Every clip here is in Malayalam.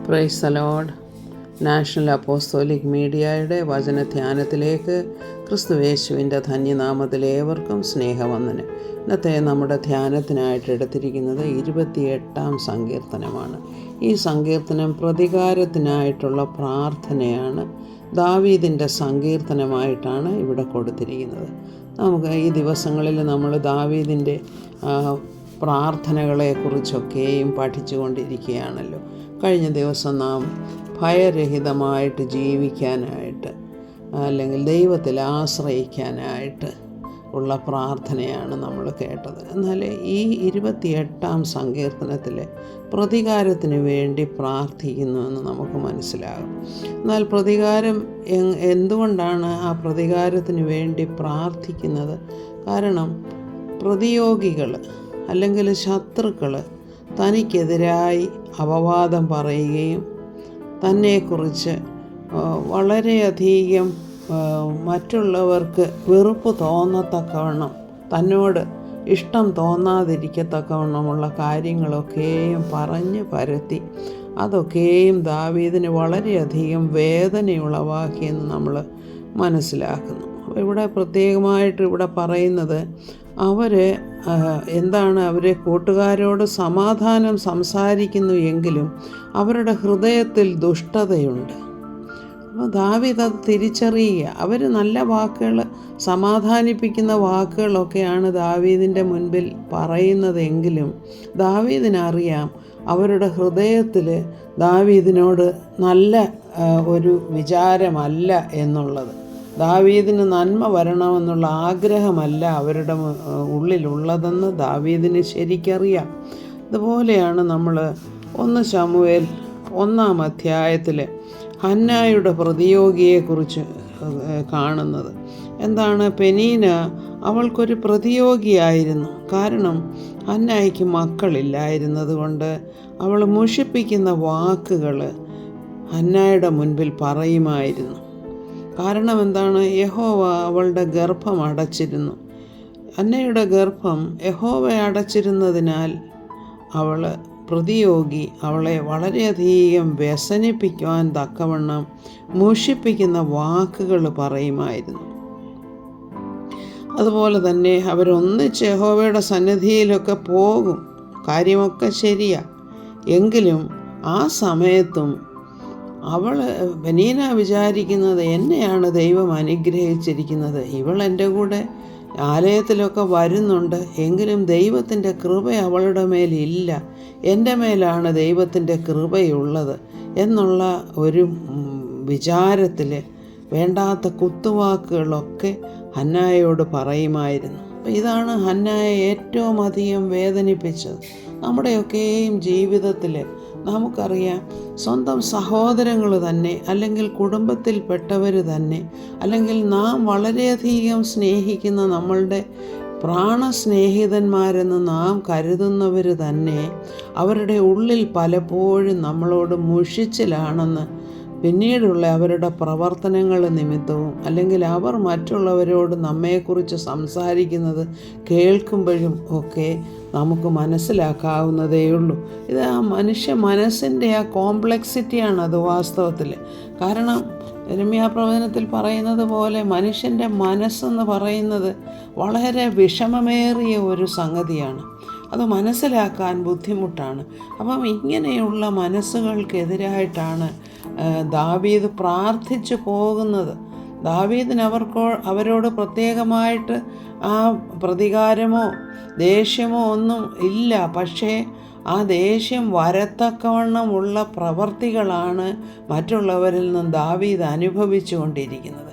Praise the Lord. National apostolic മീഡിയയുടെ വചനധ്യാനത്തിലേക്ക് ക്രിസ്തുയേശുവിൻ്റെ ധന്യനാമത്തിൽ ഏവർക്കും സ്നേഹവന്ദനം. ഇന്നത്തെ നമ്മുടെ ധ്യാനത്തിനായിട്ട് എടുത്തിരിക്കുന്നത് 28-ാം സങ്കീർത്തനമാണ്. ഈ സങ്കീർത്തനം പ്രതികാരത്തിനായിട്ടുള്ള പ്രാർത്ഥനയാണ്. ദാവീദിൻ്റെ സങ്കീർത്തനമായിട്ടാണ് ഇവിടെ കൊടുത്തിരിക്കുന്നത്. നമുക്ക് ഈ ദിവസങ്ങളിൽ നമ്മൾ ദാവീദിൻ്റെ പ്രാർത്ഥനകളെക്കുറിച്ചൊക്കെയും പഠിച്ചുകൊണ്ടിരിക്കുകയാണല്ലോ. കഴിഞ്ഞ ദിവസം നാം ഭയരഹിതമായിട്ട് ജീവിക്കാനായിട്ട് അല്ലെങ്കിൽ ദൈവത്തിൽ ആശ്രയിക്കാനായിട്ട് ഉള്ള പ്രാർത്ഥനയാണ് നമ്മൾ കേട്ടത്. എന്നാൽ ഈ 28-ാം സങ്കീർത്തനത്തിൽ പ്രതികാരത്തിന് വേണ്ടി പ്രാർത്ഥിക്കുന്നുവെന്ന് നമുക്ക് മനസ്സിലാകും. എന്നാൽ പ്രതികാരം എന്തുകൊണ്ടാണ് ആ പ്രതികാരത്തിന് വേണ്ടി പ്രാർത്ഥിക്കുന്നത്? കാരണം പ്രതിയോഗികൾ അല്ലെങ്കിൽ ശത്രുക്കൾ തനിക്കെതിരായി അപവാദം പറയുകയും തന്നെക്കുറിച്ച് വളരെയധികം മറ്റുള്ളവർക്ക് വെറുപ്പ് തോന്നത്തക്കവണ്ണം, തന്നോട് ഇഷ്ടം തോന്നാതിരിക്കത്തക്കവണ്ണമുള്ള കാര്യങ്ങളൊക്കെയും പറഞ്ഞ് പരത്തി അതൊക്കെയും ദാവീദിന് വളരെയധികം വേദനയുളവാക്കിയെന്ന് നമ്മൾ മനസ്സിലാക്കുന്നു. അപ്പോൾ ഇവിടെ പ്രത്യേകമായിട്ട് ഇവിടെ പറയുന്നത് അവരെ കൂട്ടുകാരോട് സമാധാനം സംസാരിക്കുന്നു എങ്കിലും അവരുടെ ഹൃദയത്തിൽ ദുഷ്ടതയുണ്ട്. അപ്പോൾ ദാവീദ് അത് തിരിച്ചറിയുക. അവർ നല്ല വാക്കുകൾ, സമാധാനിപ്പിക്കുന്ന വാക്കുകളൊക്കെയാണ് ദാവീദിൻ്റെ മുൻപിൽ പറയുന്നതെങ്കിലും ദാവീദിനറിയാം അവരുടെ ഹൃദയത്തിൽ ദാവീദിനോട് നല്ല ഒരു വിചാരമല്ല എന്നുള്ളത്. ദാവീദിന് നന്മ വരണമെന്നുള്ള ആഗ്രഹമല്ല അവരുടെ ഉള്ളിലുള്ളതെന്ന് ദാവീദിന് ശരിക്കറിയാം. അതുപോലെയാണ് നമ്മൾ 1 ശമൂവേൽ 1-ാം അധ്യായത്തിൽ ഹന്നായുടെ പ്രതിയോഗിയെക്കുറിച്ച് കാണുന്നത്. എന്താണ്? പെനീന അവൾക്കൊരു പ്രതിയോഗിയായിരുന്നു. കാരണം ഹന്നായ്ക്ക് മക്കളില്ലായിരുന്നത് കൊണ്ട് അവൾ മുഷിപ്പിക്കുന്ന വാക്കുകൾ ഹന്നായുടെ മുൻപിൽ പറയുമായിരുന്നു. കാരണം എന്താണ്? യഹോവ അവളുടെ ഗർഭം അടച്ചിരുന്നു. ഹന്നയുടെ ഗർഭം യഹോവ അടച്ചിരുന്നതിനാൽ പ്രതിയോഗി അവളെ വളരെയധികം വ്യസനിപ്പിക്കുവാൻ തക്കവണ്ണം മുഷിപ്പിക്കുന്ന വാക്കുകൾ പറയുമായിരുന്നു. അതുപോലെ തന്നെ അവരൊന്നിച്ച് യഹോവയുടെ സന്നിധിയിലൊക്കെ പോകും. കാര്യമൊക്കെ ശരിയാ. എങ്കിലും ആ സമയത്തും പെനീന വിചാരിക്കുന്നത്, എന്നെയാണ് ദൈവം അനുഗ്രഹിച്ചിരിക്കുന്നത്, ഇവൾ എൻ്റെ കൂടെ ആലയത്തിലൊക്കെ വരുന്നുണ്ട്, എങ്കിലും ദൈവത്തിൻ്റെ കൃപ അവളുടെ മേലില്ല, എൻ്റെ മേലാണ് ദൈവത്തിൻ്റെ കൃപയുള്ളത് എന്നുള്ള ഒരു വിചാരത്തിൽ വേണ്ടാത്ത കുത്തുവാക്കുകളൊക്കെ ഹന്നായോട് പറയുമായിരുന്നു. അപ്പോൾ ഇതാണ് ഹന്നായെ ഏറ്റവും അധികം വേദനിപ്പിച്ചത്. നമ്മുടെയൊക്കെയും ജീവിതത്തിൽ നമുക്കറിയാം, സ്വന്തം സഹോദരങ്ങൾ തന്നെ അല്ലെങ്കിൽ കുടുംബത്തിൽപ്പെട്ടവർ തന്നെ അല്ലെങ്കിൽ നാം വളരെയധികം സ്നേഹിക്കുന്ന നമ്മളുടെ പ്രാണസ്നേഹിതന്മാരെന്ന് നാം കരുതുന്നവർ തന്നെ അവരുടെ ഉള്ളിൽ പലപ്പോഴും നമ്മളോട് മുഷിച്ചിലാണെന്ന് പിന്നീടുള്ള അവരുടെ പ്രവർത്തനങ്ങൾ നിമിത്തവും അല്ലെങ്കിൽ അവർ മറ്റുള്ളവരോട് നമ്മെക്കുറിച്ച് സംസാരിക്കുന്നത് കേൾക്കുമ്പോഴും ഒക്കെ നമുക്ക് മനസ്സിലാക്കാവുന്നതേയുള്ളൂ. ഇത് ആ മനുഷ്യ മനസ്സിൻ്റെ ആ കോംപ്ലക്സിറ്റിയാണ് അത് വാസ്തവത്തിൽ. കാരണം യിരെമ്യാപ്രവചനത്തിൽ പറയുന്നത് പോലെ മനുഷ്യൻ്റെ മനസ്സെന്ന് പറയുന്നത് വളരെ വിഷമമേറിയ ഒരു സംഗതിയാണ്. അത് മനസ്സിലാക്കാൻ ബുദ്ധിമുട്ടാണ്. അപ്പം ഇങ്ങനെയുള്ള മനസ്സുകൾക്കെതിരായിട്ടാണ് ദാവീദ് പ്രാർത്ഥിച്ചു പോകുന്നത്. ദാവീദിന് അവരോട് പ്രത്യേകമായിട്ട് ആ പ്രതികാരമോ ദേഷ്യമോ ഒന്നും ഇല്ല. പക്ഷേ ആ ദേഷ്യം വരത്തക്കവണ്ണമുള്ള പ്രവർത്തികളാണ് മറ്റുള്ളവരിൽ നിന്നും ദാവീദ് അനുഭവിച്ചു കൊണ്ടിരിക്കുന്നത്.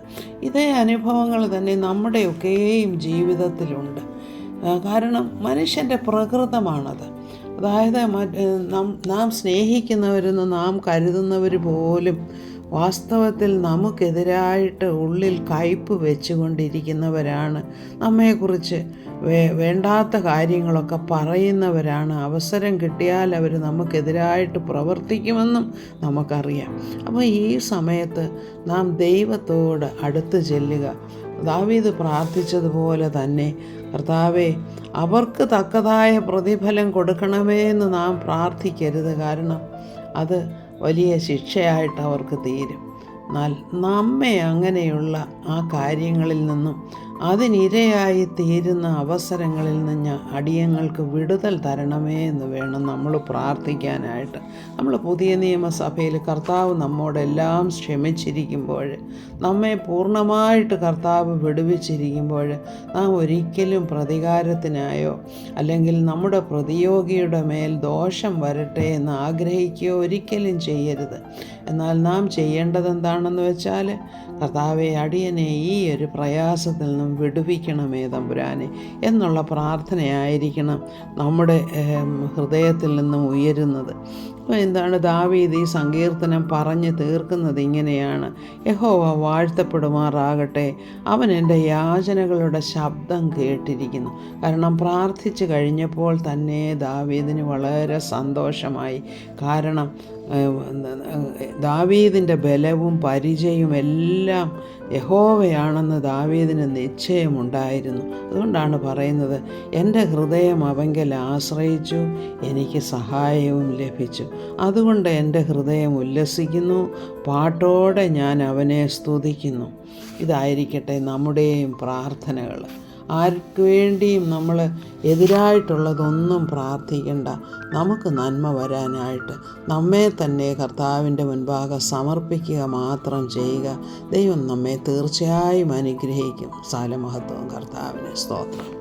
ഇതേ അനുഭവങ്ങൾ തന്നെ നമ്മുടെയൊക്കെയും ജീവിതത്തിലുണ്ട്. കാരണം മനുഷ്യൻ്റെ പ്രകൃതമാണത്. അതായത് നാം സ്നേഹിക്കുന്നവരെന്ന് നാം കരുതുന്നവർ പോലും വാസ്തവത്തിൽ നമുക്കെതിരായിട്ട് ഉള്ളിൽ കയ്പ് വെച്ചുകൊണ്ടിരിക്കുന്നവരാണ്. നമ്മെക്കുറിച്ച് വേണ്ടാത്ത കാര്യങ്ങളൊക്കെ പറയുന്നവരാണ്. അവസരം കിട്ടിയാൽ അവർ നമുക്കെതിരായിട്ട് പ്രവർത്തിക്കുമെന്നും നമുക്കറിയാം. അപ്പോൾ ഈ സമയത്ത് നാം ദൈവത്തോട് അടുത്ത് ചെല്ലുക. ദാവീദ് പ്രാർത്ഥിച്ചതുപോലെ തന്നെ, കർത്താവേ, അവർക്ക് തക്കതായ പ്രതിഫലം കൊടുക്കണമേ എന്ന് നാം പ്രാർത്ഥിക്കരുത്. കാരണം അത് വലിയ ശിക്ഷയായിട്ട് അവർക്ക് തീരും. എന്നാൽ നമ്മെ അങ്ങനെയുള്ള ആ കാര്യങ്ങളിൽ നിന്നും അതിനിരയായി തീരുന്ന അവസരങ്ങളിൽ നിന്ന് അടിയങ്ങൾക്ക് വിടുതൽ തരണമേ എന്ന് വേണം നമ്മൾ പ്രാർത്ഥിക്കാനായിട്ട്. നമ്മൾ പുതിയ നിയമസഭയിൽ കർത്താവ് നമ്മോടെല്ലാം ക്ഷമിച്ചിരിക്കുമ്പോൾ, നമ്മെ പൂർണ്ണമായിട്ട് കർത്താവ് വിടുവിച്ചിരിക്കുമ്പോൾ, നാം ഒരിക്കലും പ്രതികാരത്തിനായോ അല്ലെങ്കിൽ നമ്മുടെ പ്രതിയോഗിയുടെ മേൽ ദോഷം വരട്ടെ എന്ന് ആഗ്രഹിക്കുകയോ ഒരിക്കലും ചെയ്യരുത്. എന്നാൽ നാം ചെയ്യേണ്ടത് എന്താണെന്ന് വെച്ചാൽ, കർത്താവെ, അടിയനെ ഈ ഒരു പ്രയാസത്തിൽ നിന്നും വിടുവിക്കണമേ തമ്പുരാനെ എന്നുള്ള പ്രാർത്ഥനയായിരിക്കണം നമ്മുടെ ഹൃദയത്തിൽ നിന്നും ഉയരുന്നത്. അപ്പോൾ എന്താണ് ദാവീദ് ഈ സങ്കീർത്തനം പറഞ്ഞ് തീർക്കുന്നത് ഇങ്ങനെയാണ്: യഹോവ വാഴ്ത്തപ്പെടുമാറാകട്ടെ, അവൻ എൻ്റെ യാചനകളുടെ ശബ്ദം കേട്ടിരിക്കുന്നു. കാരണം പ്രാർത്ഥിച്ചു കഴിഞ്ഞപ്പോൾ തന്നെ ദാവീദിന് വളരെ സന്തോഷമായി. കാരണം ദാവീദിൻ്റെ ബലവും പരിചയവും എല്ലാം യഹോവയാണെന്ന് ദാവീദിന് നിശ്ചയമുണ്ടായിരുന്നു. അതുകൊണ്ടാണ് പറയുന്നത്, എൻ്റെ ഹൃദയം അവങ്കൽ ആശ്രയിച്ചു, എനിക്ക് സഹായവും ലഭിച്ചു. അതുകൊണ്ട് എൻ്റെ ഹൃദയം ഉല്ലസിക്കുന്നു, പാട്ടോടെ ഞാൻ അവനെ സ്തുതിക്കുന്നു. ഇതായിരിക്കട്ടെ നമ്മുടെയും പ്രാർത്ഥനകൾ. ആർക്ക് വേണ്ടിയും നമ്മൾ എതിരായിട്ടുള്ളതൊന്നും പ്രാർത്ഥിക്കേണ്ട. നമുക്ക് നന്മ വരാനായിട്ട് നമ്മെ തന്നെ കർത്താവിൻ്റെ മുൻപാകെ സമർപ്പിക്കുക മാത്രം ചെയ്യുക. ദൈവം നമ്മെ തീർച്ചയായും അനുഗ്രഹിക്കും. സാലമഹത്വം കർത്താവിന് സ്തോത്രം.